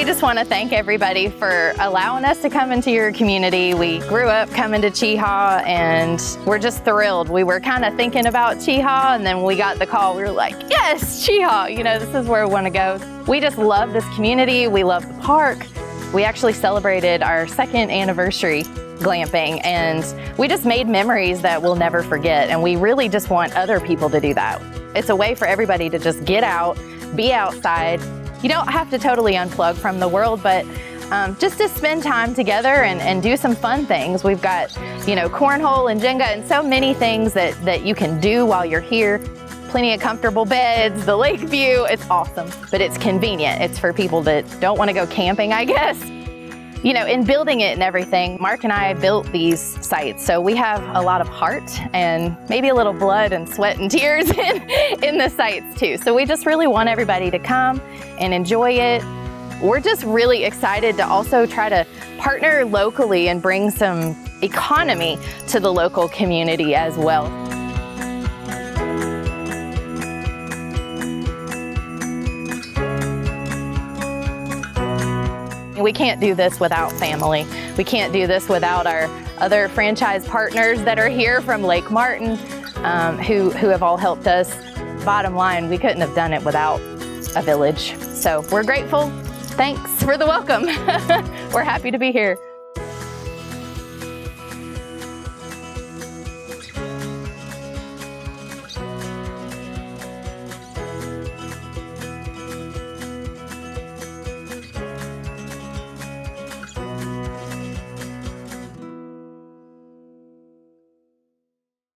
just want to thank everybody for allowing us to come into your community. We grew up coming to Cheaha and we're just thrilled. We were kind of thinking about Cheaha, and then when we got the call, we were like, yes, Cheaha, you know, this is where we want to go. We just love this community. We love the park. We actually celebrated our 2nd anniversary glamping, and we just made memories that we'll never forget, and we really just want other people to do that. It's a way for everybody to just get out, be outside. You don't have to totally unplug from the world, but just to spend time together and do some fun things. We've got, you know, cornhole and Jenga and so many things that you can do while you're here. Plenty of comfortable beds, the lake view, it's awesome, but it's convenient. It's for people that don't want to go camping, I guess. You know, in building it and everything, Mark and I built these sites, so we have a lot of heart and maybe a little blood and sweat and tears in the sites too. So we just really want everybody to come and enjoy it. We're just really excited to also try to partner locally and bring some economy to the local community as well. We can't do this without family. We can't do this without our other franchise partners that are here from Lake Martin, who have all helped us. Bottom line, we couldn't have done it without a village. So we're grateful. Thanks for the welcome. We're happy to be here.